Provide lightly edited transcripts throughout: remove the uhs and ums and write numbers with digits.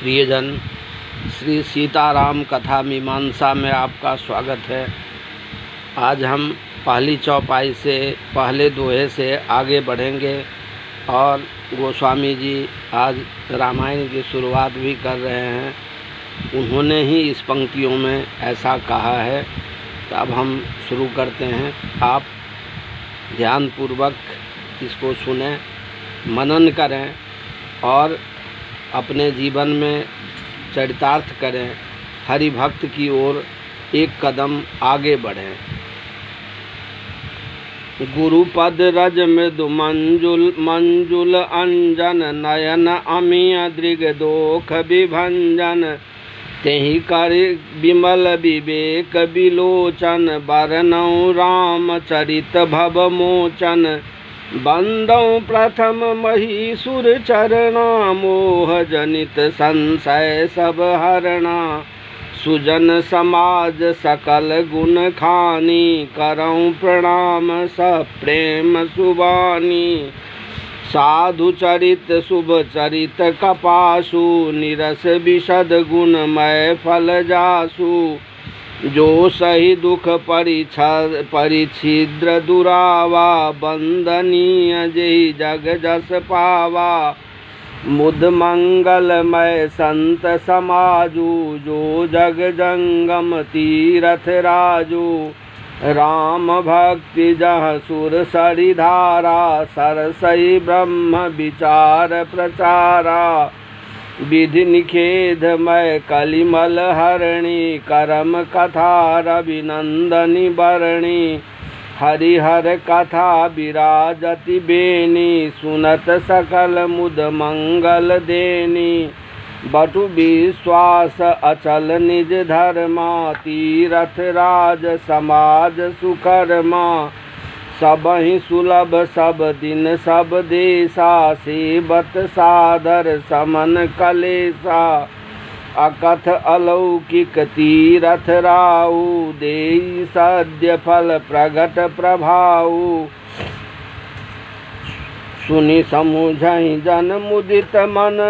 प्रियजन, श्री सीताराम कथा मीमांसा में आपका स्वागत है। आज हम पहली चौपाई से पहले दोहे से आगे बढ़ेंगे और गोस्वामी जी आज रामायण की शुरुआत भी कर रहे हैं। उन्होंने ही इस पंक्तियों में ऐसा कहा है। तो अब हम शुरू करते हैं। आप ध्यानपूर्वक इसको सुनें, मनन करें और अपने जीवन में चरितार्थ करें, हरि भक्त की ओर एक कदम आगे बढ़ें। गुरुपद रज मृदु मंजुल अंजन, नयन अमीय दृग दोख विभंजन, तेहि कर विमल विवेक विलोचन, बरनौ राम चरित भव मोचन, बंदौ प्रथम महीसुर चरणा, मोह जनित संशय सब हरणा, सुजन समाज सकल गुण खानी, करऊँ प्रणाम सप्रेम सुबानी, साधु चरित शुभ चरित कपासु, निरस विशद गुणमय फल जासु, जो सही दुख परिछिद्र दुरावा, बंदनीय जेहि जग जस पावा, मुद मंगलमय संत समाजु, जो जग जंगम तीरथ राजू, राम भक्ति जह सुर सरिधारा, सरसई ब्रह्म विचार प्रचारा, विधि निषेध मय कलिमल हरणी, करम कथा रविनंदनी बरणी, हरिहर कथा विराजति बेनी, सुनत सकल मुद मंगल देनी, बटु विश्वास अचल निज धर्मा, तीरथ राज समाज सुकर्मा, सबहि सुलभ सब दिन सब देशा, सेवत सादर समन कलेसा, अकथ अलौकिक तीरथ राऊ, देहि सद्य फल प्रगट प्रभाऊ, सुनि समुझहि जन मुदित मन,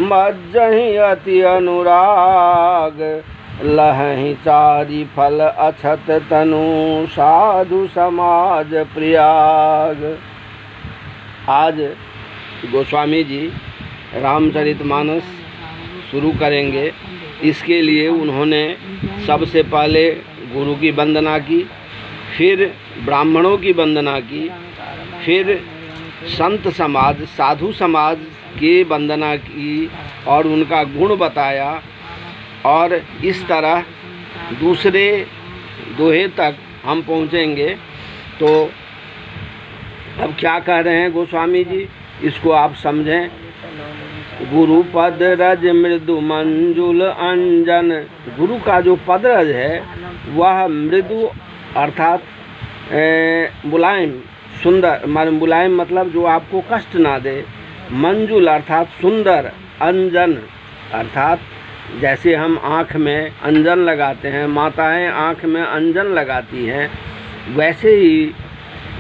मज्जहि अति अनुराग, लहहि चारि फल अछत तनु, साधु समाज प्रियाग। आज गोस्वामी जी रामचरितमानस शुरू करेंगे। इसके लिए उन्होंने सबसे पहले गुरु की वंदना की, फिर ब्राह्मणों की वंदना की, फिर संत समाज साधु समाज की वंदना की और उनका गुण बताया। और इस तरह दूसरे दोहे तक हम पहुँचेंगे। तो अब क्या कह रहे हैं गोस्वामी जी, इसको आप समझें। गुरुपद रज मृदु मंजुल अंजन, गुरु का जो पद रज है वह मृदु अर्थात मुलायम, सुंदर, मुलायम मतलब जो आपको कष्ट ना दे, मंजुल अर्थात सुंदर, अंजन अर्थात जैसे हम आँख में अंजन लगाते हैं, माताएं आँख में अंजन लगाती हैं, वैसे ही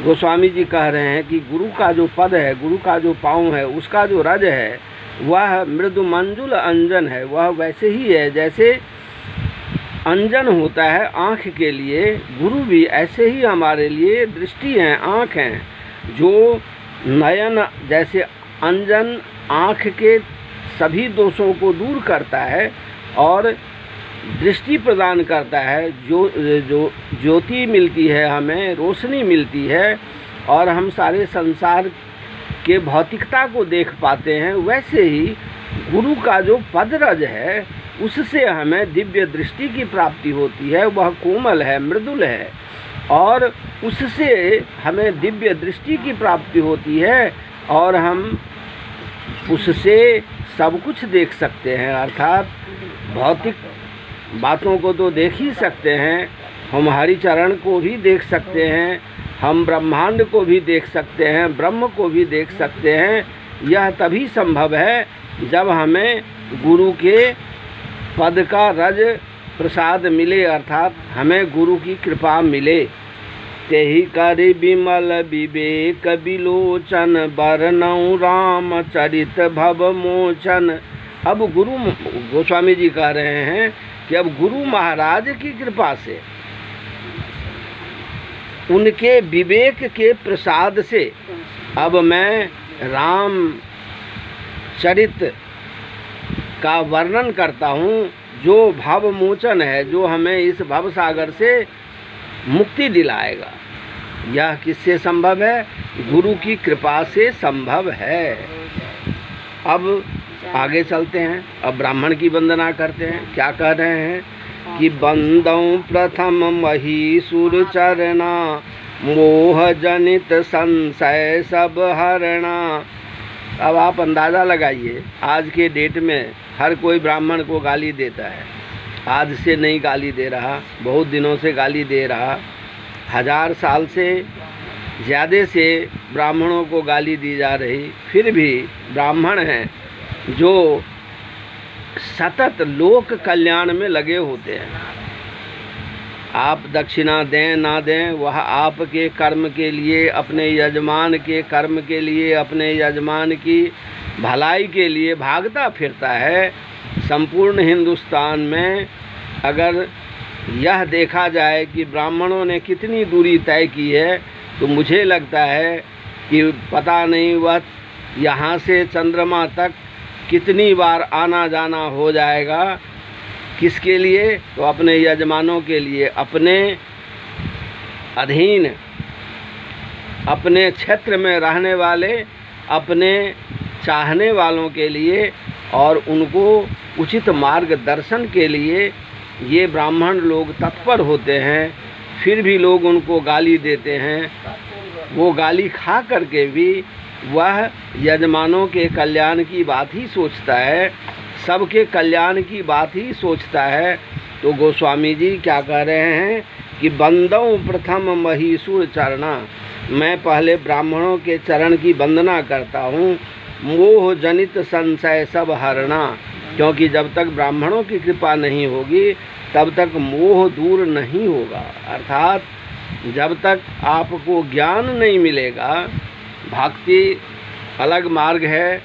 गोस्वामी जी कह रहे हैं कि गुरु का जो पद है, गुरु का जो पाँव है, उसका जो रज है वह मृदु मंजुल अंजन है। वह वैसे ही है जैसे अंजन होता है आँख के लिए, गुरु भी ऐसे ही हमारे लिए दृष्टि हैं, आँख हैं, जो नयन जैसे अंजन आँख के सभी दोषों को दूर करता है और दृष्टि प्रदान करता है, जो ज्योति मिलती है, हमें रोशनी मिलती है और हम सारे संसार के भौतिकता को देख पाते हैं। वैसे ही गुरु का जो पदरज है उससे हमें दिव्य दृष्टि की प्राप्ति होती है। वह कोमल है, मृदुल है और उससे हमें दिव्य दृष्टि की प्राप्ति होती है और हम उससे सब कुछ देख सकते हैं। अर्थात भौतिक बातों को तो देख ही सकते हैं, हम हरिचरण को भी देख सकते हैं, हम ब्रह्मांड को भी देख सकते हैं, ब्रह्म को भी देख सकते हैं। यह तभी संभव है जब हमें गुरु के पद का रज प्रसाद मिले, अर्थात हमें गुरु की कृपा मिले। तेहि करि विमल विवेक विलोचन, बरनौ राम चरित भव मोचन, अब गुरु गोस्वामी जी कह रहे हैं कि अब गुरु महाराज की कृपा से, उनके विवेक के प्रसाद से अब मैं राम चरित का वर्णन करता हूँ, जो भव मोचन है, जो हमें इस भव सागर से मुक्ति दिलाएगा। यह किससे संभव है? गुरु की कृपा से संभव है। अब आगे चलते हैं, अब ब्राह्मण की वंदना करते हैं। क्या कह रहे हैं कि बंदौ प्रथम महीसुर चरना, मोह जनित संशय सब हरणा। अब आप अंदाज़ा लगाइए, आज के डेट में हर कोई ब्राह्मण को गाली देता है। आज से नहीं गाली दे रहा, बहुत दिनों से गाली दे रहा। 1000 साल से ज़्यादा से ब्राह्मणों को गाली दी जा रही, फिर भी ब्राह्मण हैं जो सतत लोक कल्याण में लगे होते हैं। आप दक्षिणा दें ना दें, वह आपके कर्म के लिए, अपने यजमान के कर्म के लिए, अपने यजमान की भलाई के लिए भागता फिरता है। संपूर्ण हिंदुस्तान में अगर यह देखा जाए कि ब्राह्मणों ने कितनी दूरी तय की है, तो मुझे लगता है कि पता नहीं वह यहाँ से चंद्रमा तक कितनी बार आना जाना हो जाएगा। किसके लिए? तो अपने यजमानों के लिए, अपने अधीन, अपने क्षेत्र में रहने वाले, अपने चाहने वालों के लिए और उनको उचित मार्गदर्शन के लिए ये ब्राह्मण लोग तत्पर होते हैं। फिर भी लोग उनको गाली देते हैं। वो गाली खा करके भी वह यजमानों के कल्याण की बात ही सोचता है, सबके कल्याण की बात ही सोचता है। तो गोस्वामी जी क्या कह रहे हैं कि बंदौ प्रथम महीसुर चरणा, मैं पहले ब्राह्मणों के चरण की वंदना करता हूँ। मोह जनित संशय सब हरणा, क्योंकि जब तक ब्राह्मणों की कृपा नहीं होगी तब तक मोह दूर नहीं होगा। अर्थात जब तक आपको ज्ञान नहीं मिलेगा, भक्ति अलग मार्ग है,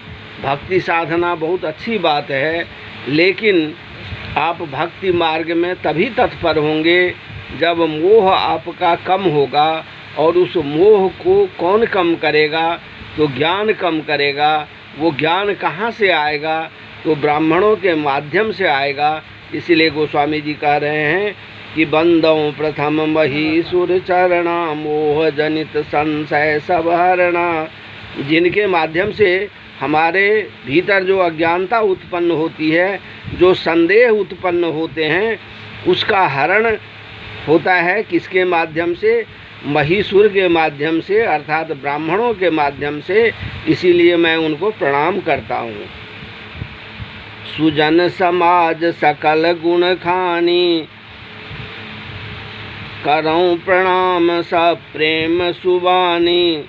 भक्ति साधना बहुत अच्छी बात है, लेकिन आप भक्ति मार्ग में तभी तत्पर होंगे जब मोह आपका कम होगा। और उस मोह को कौन कम करेगा? तो ज्ञान कम करेगा। वो ज्ञान कहाँ से आएगा? तो ब्राह्मणों के माध्यम से आएगा। इसलिए गोस्वामी जी कह रहे हैं कि बंदौ प्रथम महीसुर चरणा, मोह जनित संशय सब हरणा। जिनके माध्यम से हमारे भीतर जो अज्ञानता उत्पन्न होती है, जो संदेह उत्पन्न होते हैं, उसका हरण होता है। किसके माध्यम से? महीसुर के माध्यम से, अर्थात ब्राह्मणों के माध्यम से। इसीलिए मैं उनको प्रणाम करता हूँ। सुजन समाज सकल गुण खानी, करऊं प्रणाम सब प्रेम सुबानी।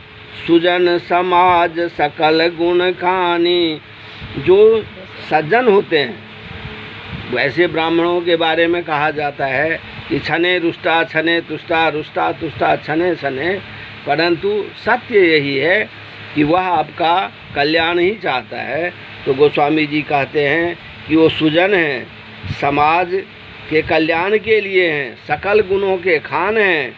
सुजन समाज सकल गुण खानी, जो सज्जन होते हैं, वैसे ब्राह्मणों के बारे में कहा जाता है कि छने रुष्टा छने तुष्टा, रुष्टा तुष्टा छने छने। परंतु सत्य यही है कि वह आपका कल्याण ही चाहता है। तो गोस्वामी जी कहते हैं कि वो सुजन हैं, समाज के कल्याण के लिए हैं, सकल गुणों के खान हैं।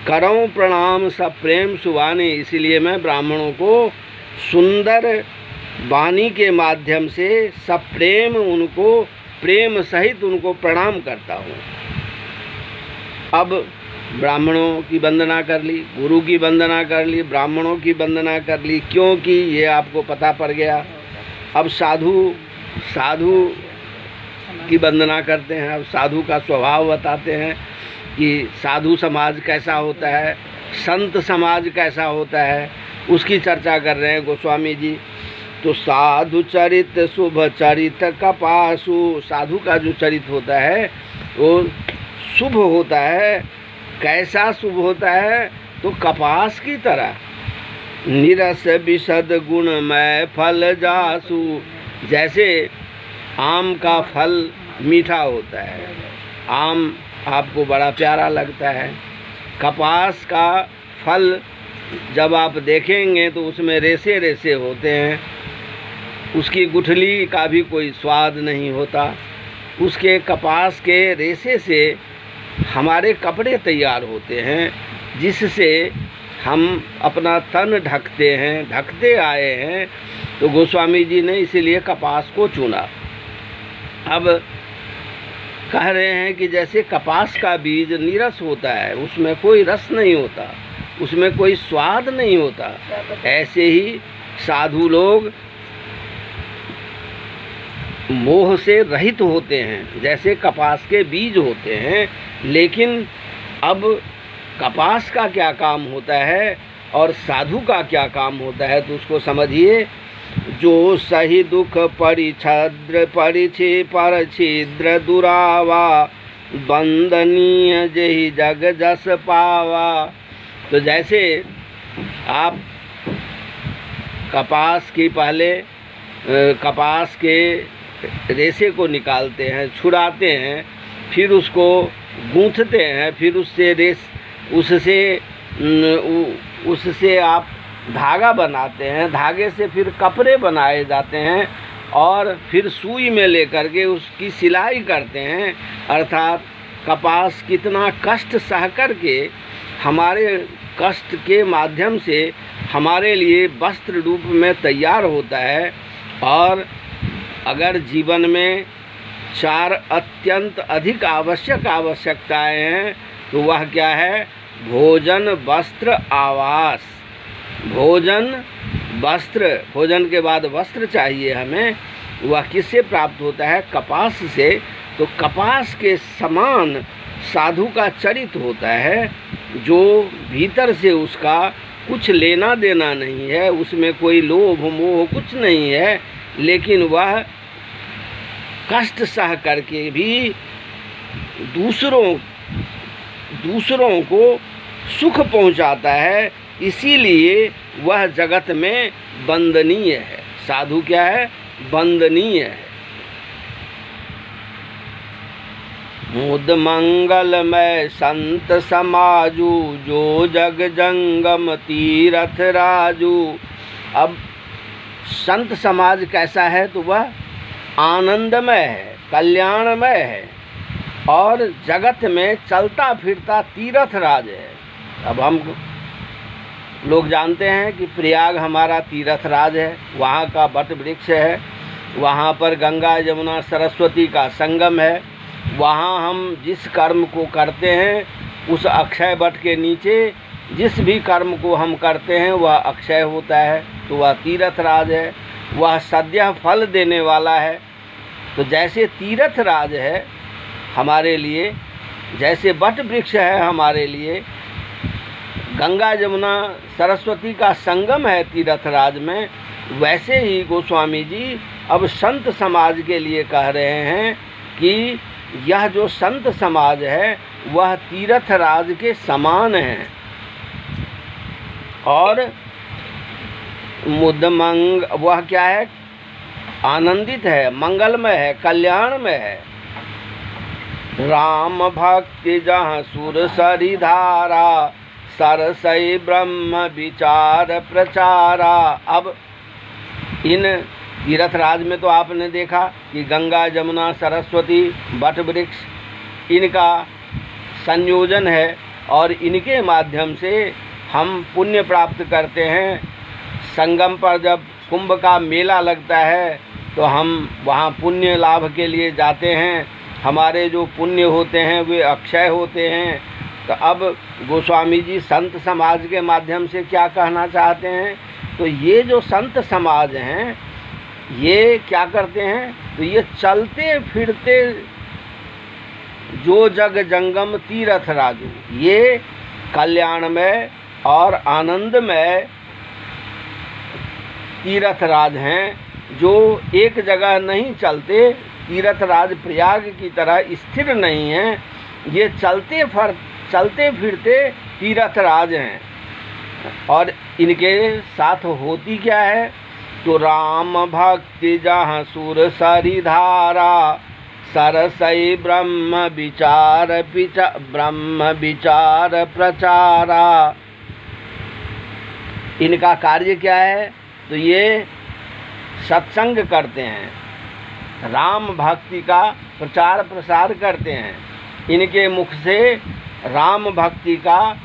करऊं प्रणाम सब प्रेम सुवानी, इसलिए मैं ब्राह्मणों को सुंदर वाणी के माध्यम से सब प्रेम, उनको प्रेम सहित उनको प्रणाम करता हूँ। अब ब्राह्मणों की वंदना कर ली, गुरु की वंदना कर ली, ब्राह्मणों की वंदना कर ली, क्योंकि ये आपको पता पड़ गया। अब साधु की वंदना करते हैं। अब साधु का स्वभाव बताते हैं कि साधु समाज कैसा होता है, संत समाज कैसा होता है, उसकी चर्चा कर रहे हैं गोस्वामी जी। तो साधु चरित शुभ चरित कपासु, साधु का जो चरित होता है वो शुभ होता है। कैसा शुभ होता है? तो कपास की तरह। निरस विशद गुणमय फल जासु, जैसे आम का फल मीठा होता है, आम आपको बड़ा प्यारा लगता है। कपास का फल जब आप देखेंगे तो उसमें रेसे रेसे होते हैं, उसकी गुठली का भी कोई स्वाद नहीं होता। उसके कपास के रेशे से हमारे कपड़े तैयार होते हैं, जिससे हम अपना तन ढकते हैं, ढकते आए हैं। तो गोस्वामी जी ने इसीलिए कपास को चुना। अब कह रहे हैं कि जैसे कपास का बीज नीरस होता है, उसमें कोई रस नहीं होता, उसमें कोई स्वाद नहीं होता, ऐसे ही साधु लोग मोह से रहित होते हैं, जैसे कपास के बीज होते हैं। लेकिन अब कपास का क्या काम होता है और साधु का क्या काम होता है, तो उसको समझिए। जो सही दुख परिछद्र परिछि पर छिद्र दुरावा, बंदनीय जही जग जस पावा। तो जैसे आप कपास की पहले कपास के रेशे को निकालते हैं, छुड़ाते हैं, फिर उसको गूंथते हैं, फिर उससे आप धागा बनाते हैं, धागे से फिर कपड़े बनाए जाते हैं और फिर सुई में लेकर के उसकी सिलाई करते हैं। अर्थात कपास कितना कष्ट सह कर के हमारे कष्ट के माध्यम से हमारे लिए वस्त्र रूप में तैयार होता है। और अगर जीवन में 4 अत्यंत अधिक आवश्यकताएं हैं, तो वह क्या है? भोजन, वस्त्र, आवास। भोजन, वस्त्र, भोजन के बाद वस्त्र चाहिए हमें। वह किससे प्राप्त होता है? कपास से। तो कपास के समान साधु का चरित्र होता है, जो भीतर से उसका कुछ लेना देना नहीं है, उसमें कोई लोभ मोह कुछ नहीं है, लेकिन वह कष्ट सह करके भी दूसरों को सुख पहुंचाता है। इसीलिए वह जगत में वंदनीय है। साधु क्या है? वंदनीय है। मुद मंगलमय संत समाजू, जो जग जंगम तीरथ राजू। अब संत समाज कैसा है? तो वह आनंदमय है, कल्याणमय है और जगत में चलता फिरता तीर्थ राज है। अब हम लोग जानते हैं कि प्रयाग हमारा तीर्थ राज है, वहाँ का वट वृक्ष है, वहाँ पर गंगा यमुना सरस्वती का संगम है। वहाँ हम जिस कर्म को करते हैं, उस अक्षय वट के नीचे जिस भी कर्म को हम करते हैं वह अक्षय होता है, तो वह तीर्थ राज है, वह सद्य फल देने वाला है। तो जैसे तीर्थ राज है हमारे लिए, जैसे वट वृक्ष है हमारे लिए, गंगा यमुना सरस्वती का संगम है तीर्थ राज में, वैसे ही गोस्वामी जी अब संत समाज के लिए कह रहे हैं कि यह जो संत समाज है वह तीर्थ राज के समान है। और मुदमंग वह क्या है? आनंदित है, मंगलमय है, कल्याणमय है। राम भक्ति जहाँ सुर सरी धारा, सरसई ब्रह्म विचार प्रचारा। अब इन तीर्थ राज में तो आपने देखा कि गंगा यमुना सरस्वती वट वृक्ष इनका संयोजन है और इनके माध्यम से हम पुण्य प्राप्त करते हैं। संगम पर जब कुंभ का मेला लगता है तो हम वहाँ पुण्य लाभ के लिए जाते हैं। हमारे जो पुण्य होते हैं वे अक्षय होते हैं। तो अब गोस्वामी जी संत समाज के माध्यम से क्या कहना चाहते हैं? तो ये जो संत समाज हैं ये क्या करते हैं? तो ये चलते फिरते जो जग जंगम तीर्थ राजू, ये कल्याणमय और आनंदमय तीर्थ राज हैं, जो एक जगह नहीं चलते। तीर्थ राज प्रयाग की तरह स्थिर नहीं है, ये चलते फिरते तीर्थ राज हैं। और इनके साथ होती क्या है? तो राम भक्ति जहाँ सुर सरी धारा, सरसई ब्रह्म विचार प्रचारा। इनका कार्य क्या है? तो ये सत्संग करते हैं, राम भक्ति का प्रचार प्रसार करते हैं, इनके मुख से राम भक्ति का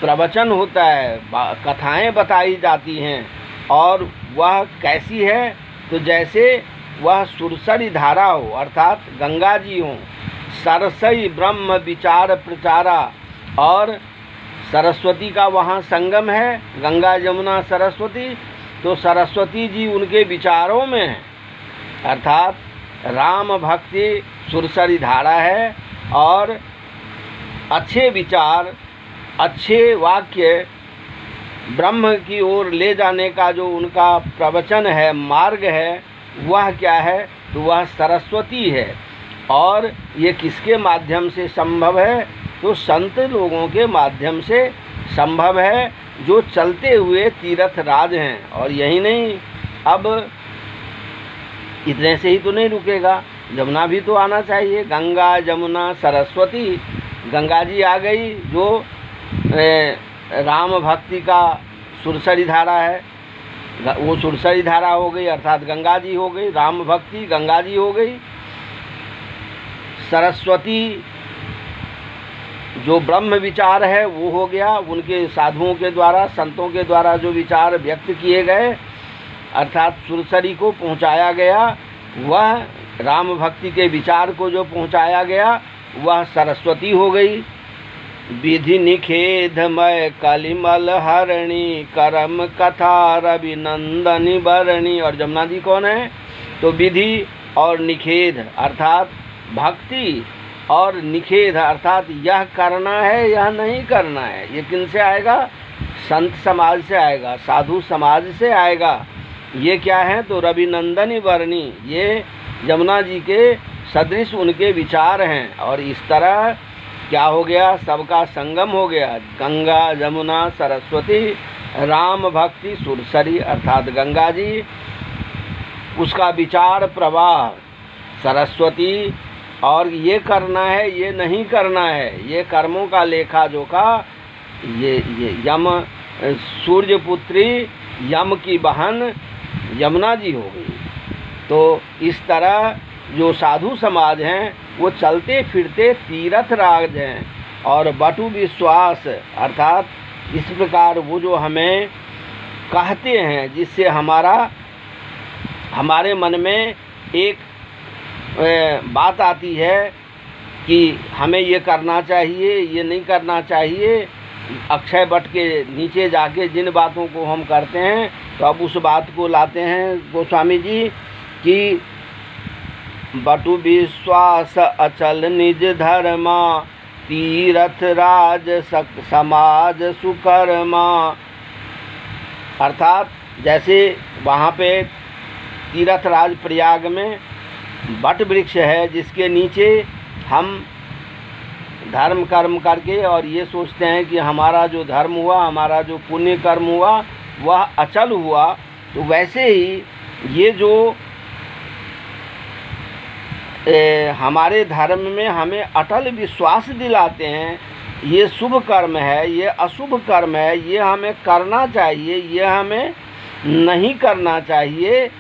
प्रवचन होता है, कथाएं बताई जाती हैं। और वह कैसी है? तो जैसे वह सुरसरी धारा हो, अर्थात गंगा जी हो, सरसई ब्रह्म विचार प्रचारा। और सरस्वती का वहाँ संगम है, गंगा यमुना सरस्वती, तो सरस्वती जी उनके विचारों में है, अर्थात राम भक्ति सुरसरी धारा है। और अच्छे विचार, अच्छे वाक्य, ब्रह्म की ओर ले जाने का जो उनका प्रवचन है, मार्ग है, वह क्या है? तो वह सरस्वती है। और ये किसके माध्यम से संभव है? तो संत लोगों के माध्यम से संभव है, जो चलते हुए तीर्थ राज हैं। और यही नहीं, अब इतने से ही तो नहीं रुकेगा, यमुना भी तो आना चाहिए। गंगा यमुना सरस्वती, गंगा जी आ गई जो राम भक्ति का सुरसरी धारा है, वो सुरसरी धारा हो गई, अर्थात गंगा जी हो गई, राम भक्ति गंगा जी हो गई। सरस्वती जो ब्रह्म विचार है वो हो गया, उनके साधुओं के द्वारा, संतों के द्वारा जो विचार व्यक्त किए गए, अर्थात सुरसरी को पहुंचाया गया, वह राम भक्ति के विचार को जो पहुंचाया गया, वह सरस्वती हो गई। विधि निखेधमय कलिमल हरणी, करम कथा रवि नंदनी बरणी। और जमुना जी कौन है? तो विधि और निखेध अर्थात भक्ति, और निखेध अर्थात यह करना है यह नहीं करना है। ये किन से आएगा? संत समाज से आएगा, साधु समाज से आएगा। ये क्या है? तो रवि नंदनी बरणी, ये जमुना जी के सदृश उनके विचार हैं। और इस तरह क्या हो गया? सबका संगम हो गया। गंगा यमुना सरस्वती, राम भक्ति सुरसरी अर्थात गंगा जी, उसका विचार प्रवाह सरस्वती। और ये करना है ये नहीं करना है, ये कर्मों का लेखा जोखा ये यम, सूर्यपुत्री यम की बहन यमुना जी हो गई। तो इस तरह जो साधु समाज हैं वो चलते फिरते तीर्थ राज हैं। और बटु विश्वास अर्थात इस प्रकार वो जो हमें कहते हैं, जिससे हमारे मन में एक बात आती है कि हमें ये करना चाहिए, ये नहीं करना चाहिए। अक्षय वट के नीचे जाके जिन बातों को हम करते हैं, तो अब उस बात को लाते हैं गोस्वामी जी कि बटु विश्वास अचल निज धर्मा, तीर्थ राज समाज सुकर्मा। अर्थात जैसे वहाँ पे तीर्थ राज प्रयाग में बट वृक्ष है, जिसके नीचे हम धर्म कर्म करके और ये सोचते हैं कि हमारा जो धर्म हुआ, हमारा जो पुण्य कर्म हुआ, वह अचल हुआ। तो वैसे ही ये जो हमारे धर्म में हमें अटल विश्वास दिलाते हैं, ये शुभ कर्म है, ये अशुभ कर्म है, ये हमें करना चाहिए, ये हमें नहीं करना चाहिए,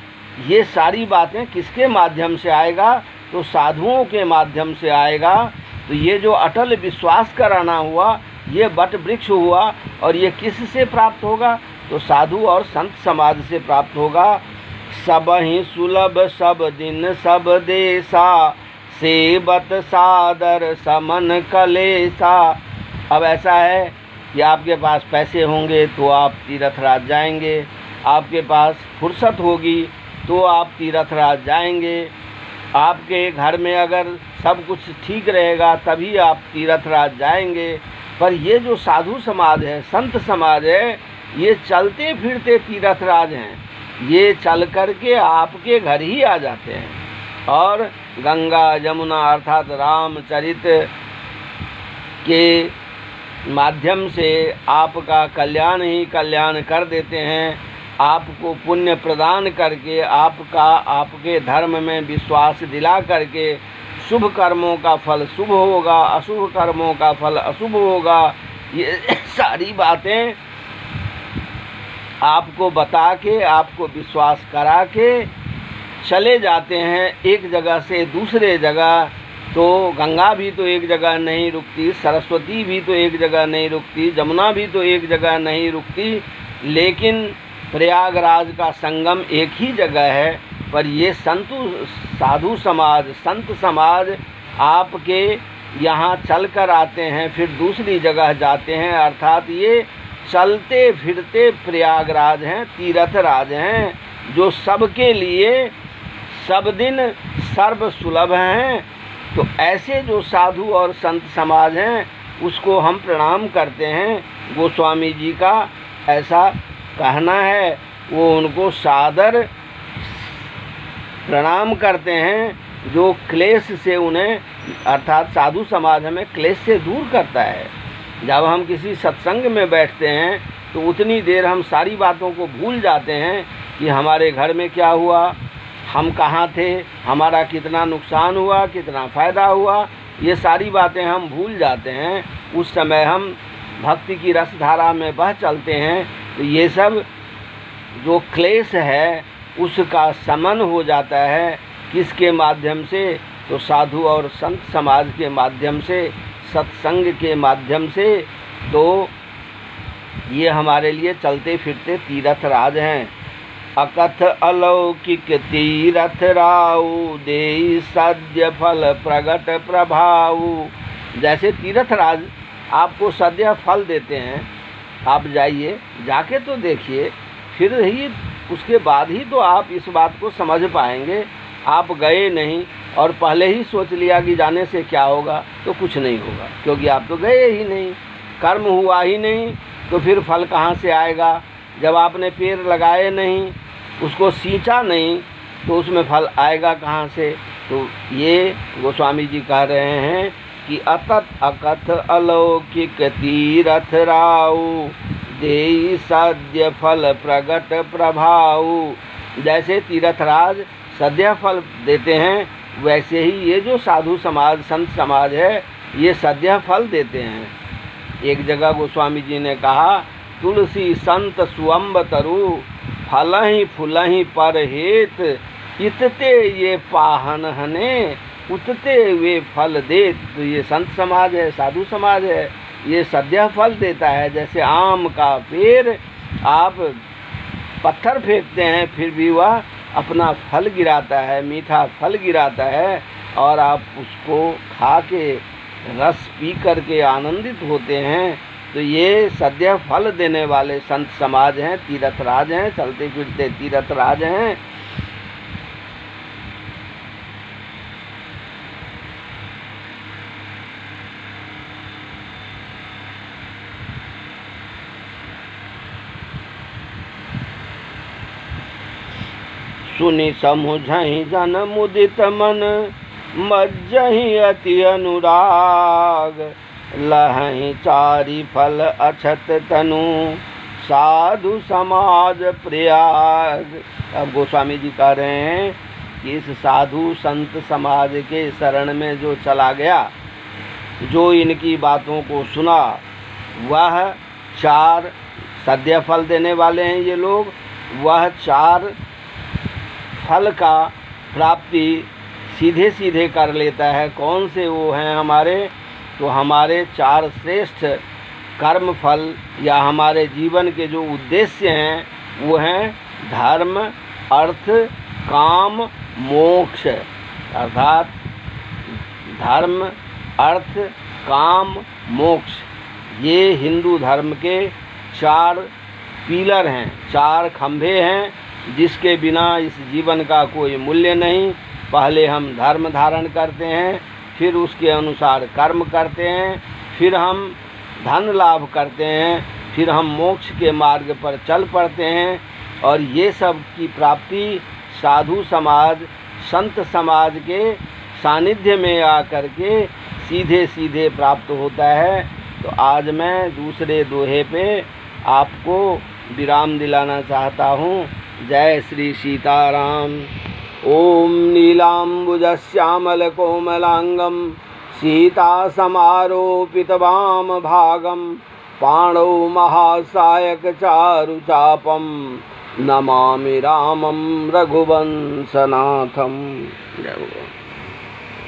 ये सारी बातें किसके माध्यम से आएगा? तो साधुओं के माध्यम से आएगा। तो ये जो अटल विश्वास कराना हुआ, ये वट वृक्ष हुआ। और ये किस से प्राप्त होगा? तो साधु और संत समाज से प्राप्त होगा। सब ही सुलभ सब दिन सब देशा, सेवत सादर समन कलेसा। अब ऐसा है कि आपके पास पैसे होंगे तो आप तीर्थराज जाएंगे, आपके पास फुर्सत होगी तो आप तीर्थराज जाएंगे, आपके घर में अगर सब कुछ ठीक रहेगा तभी आप तीर्थराज जाएंगे। पर ये जो साधु समाज है, संत समाज है, ये चलते फिरते तीर्थराज हैं। ये चल कर के आपके घर ही आ जाते हैं और गंगा यमुना अर्थात रामचरित के माध्यम से आपका कल्याण ही कल्याण कर देते हैं। आपको पुण्य प्रदान करके आपके धर्म में विश्वास दिला करके शुभ कर्मों का फल शुभ होगा, अशुभ कर्मों का फल अशुभ होगा। ये सारी बातें आपको बता के, आपको विश्वास करा के चले जाते हैं एक जगह से दूसरे जगह। तो गंगा भी तो एक जगह नहीं रुकती, सरस्वती भी तो एक जगह नहीं रुकती, जमुना भी तो एक जगह नहीं रुकती, लेकिन प्रयागराज का संगम एक ही जगह है। पर ये साधु समाज, संत समाज आपके यहाँ चल कर आते हैं, फिर दूसरी जगह जाते हैं। अर्थात ये चलते फिरते प्रयागराज हैं, तीर्थराज हैं, जो सबके लिए सब दिन सर्व सुलभ हैं। तो ऐसे जो साधु और संत समाज हैं उसको हम प्रणाम करते हैं। गोस्वामी जी का ऐसा कहना है, वो उनको सादर प्रणाम करते हैं जो क्लेश से उन्हें, अर्थात साधु समाज हमें क्लेश से दूर करता है। जब हम किसी सत्संग में बैठते हैं तो उतनी देर हम सारी बातों को भूल जाते हैं कि हमारे घर में क्या हुआ, हम कहाँ थे, हमारा कितना नुकसान हुआ, कितना फ़ायदा हुआ, ये सारी बातें हम भूल जाते हैं। उस समय हम भक्ति की रसधारा में बह चलते हैं। तो ये सब जो क्लेश है उसका शमन हो जाता है। किसके माध्यम से? तो साधु और संत समाज के माध्यम से, सत्संग के माध्यम से। तो ये हमारे लिए चलते फिरते तीर्थराज हैं। अकथ अलौकिक तीरथ राऊ, देई सद्य फल प्रगट प्रभाऊ। जैसे तीर्थराज आपको सद्य फल देते हैं, आप जाइए, जाके तो देखिए, फिर ही उसके बाद ही तो आप इस बात को समझ पाएंगे। आप गए नहीं और पहले ही सोच लिया कि जाने से क्या होगा, तो कुछ नहीं होगा, क्योंकि आप तो गए ही नहीं, कर्म हुआ ही नहीं, तो फिर फल कहाँ से आएगा? जब आपने पेड़ लगाए नहीं, उसको सींचा नहीं, तो उसमें फल आएगा कहाँ से? तो ये गोस्वामी जी कह रहे हैं कि अकथ अलौकिक तीरथ राऊ, देई सद्य फल प्रगट प्रभाऊ। जैसे तीर्थराज सद्य फल देते हैं, वैसे ही ये जो साधु समाज, संत समाज है, ये सद्य फल देते हैं। एक जगह गोस्वामी जी ने कहा, तुलसी संत सुअम्ब तरु, फलहि फुलहि पर हेत, इतते ये पाहन हने, उतते वे फल देत। तो ये संत समाज है, साधु समाज है, ये सद्य फल देता है। जैसे आम का पेड़ आप पत्थर फेंकते हैं, फिर भी वह अपना फल गिराता है, मीठा फल गिराता है, और आप उसको खा के रस पी करके आनंदित होते हैं। तो ये सद्य फल देने वाले संत समाज हैं, तीर्थराज हैं, चलते फिरते तीर्थराज हैं। सुनि समुझहि जन मुदित मन, मज्जहि अति अनुराग, लहहि चारि फल अछत तनु, साधु समाज प्रयाग। अब गोस्वामी जी कह रहे हैं कि इस साधु संत समाज के शरण में जो चला गया, जो इनकी बातों को सुना, वह चार सद्य फल देने वाले हैं ये लोग। वह चार फल का प्राप्ति सीधे सीधे कर लेता है। कौन से वो हैं हमारे? तो हमारे चार श्रेष्ठ कर्म फल या हमारे जीवन के जो उद्देश्य हैं वो हैं धर्म, अर्थ, काम, मोक्ष। अर्थात धर्म, अर्थ, काम, मोक्ष, ये हिंदू धर्म के चार पिलर हैं, चार खंभे हैं, जिसके बिना इस जीवन का कोई मूल्य नहीं। पहले हम धर्म धारण करते हैं, फिर उसके अनुसार कर्म करते हैं, फिर हम धन लाभ करते हैं, फिर हम मोक्ष के मार्ग पर चल पड़ते हैं। और ये सब की प्राप्ति साधु समाज, संत समाज के सानिध्य में आकर के सीधे सीधे प्राप्त होता है। तो आज मैं दूसरे दोहे पे आपको विराम दिलाना चाहता हूँ। जय श्री सीताराम। ओम नीलाम्बुजश्यामल कोमलांगम, सीता समारोपित वाम भागम, पाणौ महासायक चारु चापम नमामि रामं रघुवंशनाथम। जय भगवान।